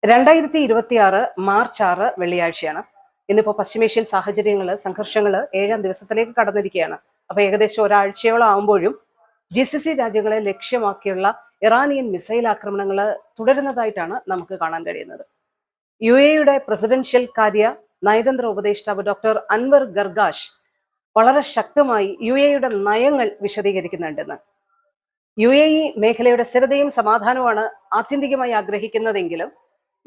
2026 March 6 വെള്ളിയാഴ്ചയാണ്. ഇന്നിപ്പോൾ പശ്ചിമേഷ്യൻ സാഹചര്യങ്ങൾ, സംഘർഷങ്ങൾ 7ാം ദിവസത്തിലേക്ക് കടന്നിരിക്കുകയാണ്. അപ്പോൾ ഏകദേശം ഒരാഴ്ചയോളം ആകുമ്പോഴും GCC രാജ്യങ്ങളെ ലക്ഷ്യമാക്കിയുള്ള ഇറാനിയൻ മിസൈൽ ആക്രമണങ്ങൾ തുടരുന്നതായിട്ടാണ് നമുക്ക് കാണാൻ കഴിയുന്നത്. UAE പ്രസിഡൻഷ്യൽ കാര്യ നയതന്ത്ര ഉപദേഷ്ടാവ് ഡോക്ടർ അൻവർ ഗർഗാഷ് വളരെ ശക്തമായി UAE നയങ്ങൾ വിശദീകരിക്കുന്നുണ്ടെന്ന്. UAE മേഖലയുടെ സ്ഥിരതയും സമാധാനവുമാണ് ആത്യന്തികമായി ആഗ്രഹിക്കുന്നതെങ്കിലും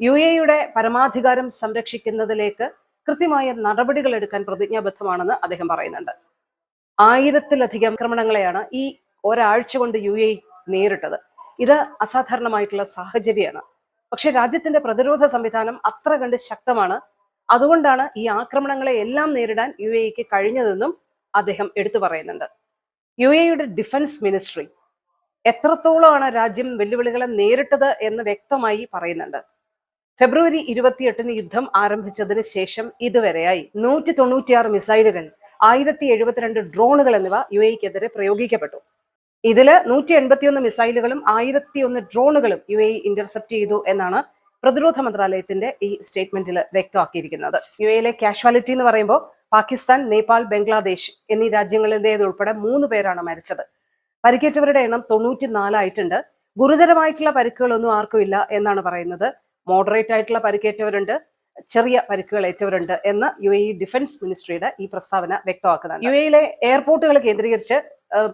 UAE പരമാധികാരം സംരക്ഷിക്കുന്നതിലേക്ക് കൃത്യമായ നടപടികൾ എടുക്കാൻ പ്രതിജ്ഞാബദ്ധമാണെന്ന് അദ്ദേഹം പറയുന്നുണ്ട്. 1000-ലധികം ആക്രമണങ്ങളെയാണ് ഈ ഒരാഴ്ച കൊണ്ട് UAE നേരിട്ടത്. ഇത് അസാധാരണമായിട്ടുള്ള സാഹചര്യമാണ്. പക്ഷെ രാജ്യത്തിന്റെ പ്രതിരോധ സംവിധാനം അത്ര കണ്ട് ശക്തമാണ്. അതുകൊണ്ടാണ് ഈ ആക്രമണങ്ങളെ എല്ലാം നേരിടാൻ UAEക്ക് കഴിഞ്ഞതെന്നും അദ്ദേഹം എടുത്തു പറയുന്നുണ്ട്. UAE ഡിഫൻസ് മിനിസ്ട്രി എത്രത്തോളമാണ് രാജ്യം വെല്ലുവിളികളെ നേരിട്ടത് എന്ന് വ്യക്തമായി പറയുന്നുണ്ട്. ഫെബ്രുവരി 28 യുദ്ധം ആരംഭിച്ചതിന് ശേഷം ഇതുവരെയായി 196 മിസൈലുകൾ, 1072 ഡ്രോണുകൾ എന്നിവ UAEക്കെതിരെ പ്രയോഗിക്കപ്പെട്ടു. ഇതില് 181 മിസൈലുകളും 1001 ഡ്രോണുകളും UAE ഇന്റർസെപ്റ്റ് ചെയ്തു എന്നാണ് പ്രതിരോധ മന്ത്രാലയത്തിന്റെ ഈ സ്റ്റേറ്റ്മെന്റിൽ വ്യക്തമാക്കിയിരിക്കുന്നത്. UAEയിലെ കാഷ്വാലിറ്റി എന്ന് പറയുമ്പോൾ പാകിസ്ഥാൻ, നേപ്പാൾ, ബംഗ്ലാദേശ് എന്നീ രാജ്യങ്ങളിലേതുൾപ്പെടെ 3 പേരാണ് മരിച്ചത്. പരിക്കേറ്റവരുടെ എണ്ണം 94 ആയിട്ടുണ്ട്. ഗുരുതരമായിട്ടുള്ള പരിക്കുകളൊന്നും ആർക്കും ഇല്ല എന്നാണ് പറയുന്നത്. മോഡറേറ്റ് ആയിട്ടുള്ള പരിക്കേറ്റവരുണ്ട്, ചെറിയ പരിക്കുകൾ ഏറ്റവരുണ്ട് എന്ന് UAE ഡിഫൻസ് മിനിസ്ട്രിയുടെ ഈ പ്രസ്താവന വ്യക്തമാക്കുന്നുണ്ട്. UAEയിലെ എയർപോർട്ടുകൾ കേന്ദ്രീകരിച്ച്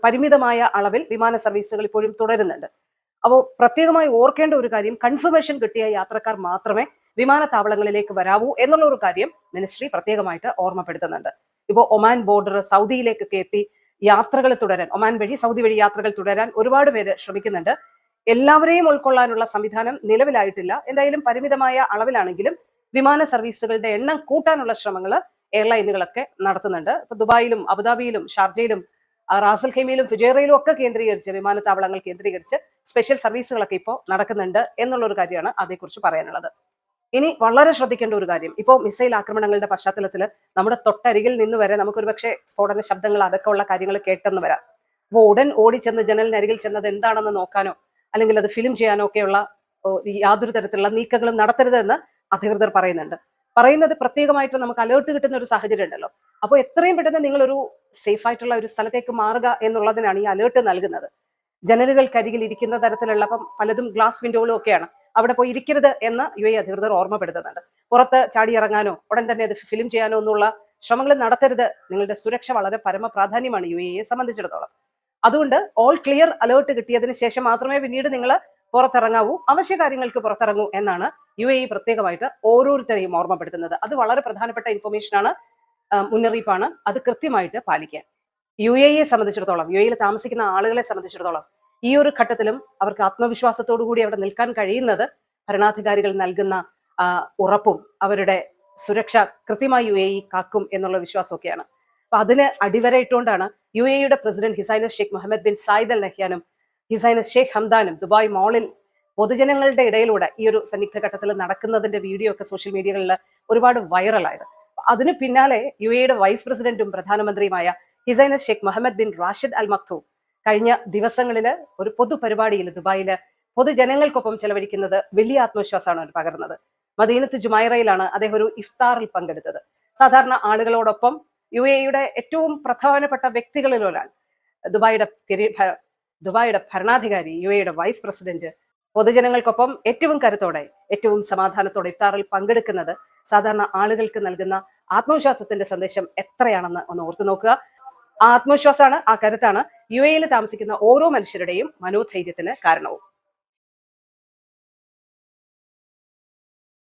പരിമിതമായ അളവിൽ വിമാന സർവീസുകൾ ഇപ്പോഴും തുടരുന്നുണ്ട്. അപ്പോൾ പ്രത്യേകമായി ഓർക്കേണ്ട ഒരു കാര്യം, കൺഫർമേഷൻ കിട്ടിയ യാത്രക്കാർ മാത്രമേ വിമാനത്താവളങ്ങളിലേക്ക് വരാവൂ എന്നുള്ള ഒരു കാര്യം മിനിസ്ട്രി പ്രത്യേകമായിട്ട് ഓർമ്മപ്പെടുത്തുന്നുണ്ട്. ഇപ്പോൾ ഒമാൻ ബോർഡർ, സൗദിയിലേക്കൊക്കെ എത്തി യാത്രകൾ തുടരാൻ, ഒമാൻ വഴി സൗദി വഴി യാത്രകൾ തുടരാൻ ഒരുപാട് പേര് ശ്രമിക്കുന്നുണ്ട്. എല്ലാവരെയും ഉൾക്കൊള്ളാനുള്ള സംവിധാനം നിലവിലായിട്ടില്ല. എന്തായാലും പരിമിതമായ അളവിലാണെങ്കിലും വിമാന സർവീസുകളുടെ എണ്ണം കൂട്ടാനുള്ള ശ്രമങ്ങൾ എയർലൈനുകളൊക്കെ നടത്തുന്നുണ്ട്. ഇപ്പൊ ദുബായിലും അബുദാബിയിലും ഷാർജയിലും റാസൽ ഖൈമയിലും ഫുജൈറയിലും ഒക്കെ കേന്ദ്രീകരിച്ച്, വിമാനത്താവളങ്ങൾ കേന്ദ്രീകരിച്ച് സ്പെഷ്യൽ സർവീസുകളൊക്കെ ഇപ്പോൾ നടക്കുന്നുണ്ട് എന്നുള്ളൊരു കാര്യമാണ് അതേക്കുറിച്ച് പറയാനുള്ളത്. ഇനി വളരെ ശ്രദ്ധിക്കേണ്ട ഒരു കാര്യം, ഇപ്പോൾ മിസൈൽ ആക്രമണങ്ങളുടെ പശ്ചാത്തലത്തിൽ നമ്മുടെ തൊട്ടരികിൽ നിന്ന് വരെ നമുക്കൊരു പക്ഷേ സ്ഫോടന ശബ്ദങ്ങൾ അടക്കമുള്ള കാര്യങ്ങൾ കേട്ടെന്ന് വരാം. അപ്പോൾ ഉടൻ ഓടിച്ചെന്ന് ജനലിനരികിൽ ചെന്നത് എന്താണെന്ന് നോക്കാനോ അല്ലെങ്കിൽ അത് ഫിലിം ചെയ്യാനോ ഒക്കെയുള്ള യാതൊരു തരത്തിലുള്ള നീക്കങ്ങളും നടത്തരുതെന്ന് അധികൃതർ പറയുന്നത് പ്രത്യേകമായിട്ട് നമുക്ക് അലേർട്ട് കിട്ടുന്ന ഒരു സാഹചര്യം ഉണ്ടല്ലോ. അപ്പോൾ എത്രയും പെട്ടെന്ന് നിങ്ങളൊരു സേഫ് ആയിട്ടുള്ള ഒരു സ്ഥലത്തേക്ക് മാറുക എന്നുള്ളതിനാണ് ഈ അലേർട്ട് നൽകുന്നത്. ജനലുകൾക്കരികിൽ ഇരിക്കുന്ന തരത്തിലുള്ള, അപ്പം പലതും ഗ്ലാസ് വിൻഡോകളും ഒക്കെയാണ്, അവിടെ പോയി ഇരിക്കരുത് എന്ന് UAE അധികൃതർ ഓർമ്മപ്പെടുത്തുന്നുണ്ട്. പുറത്ത് ചാടിയിറങ്ങാനോ ഉടൻ തന്നെ അത് ഫിലിം ചെയ്യാനോ എന്നുള്ള ശ്രമങ്ങൾ നടത്തരുത്. നിങ്ങളുടെ സുരക്ഷ വളരെ പരമപ്രാധാന്യമാണ് UAEയെ സംബന്ധിച്ചിടത്തോളം. അതുകൊണ്ട് ഓൾ ക്ലിയർ അലേർട്ട് കിട്ടിയതിന് ശേഷം മാത്രമേ പിന്നീട് നിങ്ങൾ പുറത്തിറങ്ങാവൂ, അവശ്യ കാര്യങ്ങൾക്ക് പുറത്തിറങ്ങൂ എന്നാണ് UAE പ്രത്യേകമായിട്ട് ഓരോരുത്തരെയും ഓർമ്മപ്പെടുത്തുന്നത്. അത് വളരെ പ്രധാനപ്പെട്ട ഇൻഫർമേഷനാണ്, മുന്നറിയിപ്പാണ്. അത് കൃത്യമായിട്ട് പാലിക്കാൻ UAEയെ സംബന്ധിച്ചിടത്തോളം, UAEയിൽ താമസിക്കുന്ന ആളുകളെ സംബന്ധിച്ചിടത്തോളം ഈ ഒരു ഘട്ടത്തിലും അവർക്ക് ആത്മവിശ്വാസത്തോടു കൂടി അവിടെ നിൽക്കാൻ കഴിയുന്നത് ഭരണാധികാരികൾ നൽകുന്ന ഉറപ്പും അവരുടെ സുരക്ഷ കൃത്യമായി UAE കാക്കും എന്നുള്ള വിശ്വാസമൊക്കെയാണ്. അപ്പൊ അതിന് അടിവരയിട്ടുകൊണ്ടാണ് UAEയുടെ president his highness Sheikh Mohammed bin Zayed Al നഹ്യാനും ഹിസൈനസ് ഷെയ്ഖ് ഹംദാനും ദുബായ് മോളിൽ പൊതുജനങ്ങളുടെ ഇടയിലൂടെ ഈ ഒരു സന്നിഗ്ധ ഘട്ടത്തിൽ നടക്കുന്നതിന്റെ വീഡിയോ ഒക്കെ സോഷ്യൽ മീഡിയകളിൽ ഒരുപാട് വൈറലായത്. അതിന് പിന്നാലെ UAEയുടെ വൈസ് പ്രസിഡന്റും പ്രധാനമന്ത്രിയുമായ his highness Sheikh Mohammed bin Rashid Al Maktoum കഴിഞ്ഞ ദിവസങ്ങളിൽ ഒരു പൊതുപരിപാടിയിൽ ദുബായില് പൊതുജനങ്ങൾക്കൊപ്പം ചെലവഴിക്കുന്നത് വലിയ ആത്മവിശ്വാസമാണ് പകർന്നത്. മദീനത്ത് ജുമൈറയിലാണ് അദ്ദേഹം ഒരു ഇഫ്താറിൽ പങ്കെടുത്തത്. സാധാരണ ആളുകളോടൊപ്പം UAEയുടെ ഏറ്റവും പ്രധാനപ്പെട്ട വ്യക്തികളിലൊരാൾ, ദുബായിയുടെ ഭരണാധികാരി, UAEയുടെ വൈസ് പ്രസിഡന്റ് പൊതുജനങ്ങൾക്കൊപ്പം ഏറ്റവും കരുത്തോടെ, ഏറ്റവും സമാധാനത്തോടെ ഇഫ്താറിൽ പങ്കെടുക്കുന്നത് സാധാരണ ആളുകൾക്ക് നൽകുന്ന ആത്മവിശ്വാസത്തിന്റെ സന്ദേശം എത്രയാണെന്ന് ഒന്ന് ഓർത്തു നോക്കുക. ആ ആത്മവിശ്വാസമാണ്, ആ കരുത്താണ് UAEയിൽ താമസിക്കുന്ന ഓരോ മനുഷ്യരുടെയും മനോധൈര്യത്തിന് കാരണവും.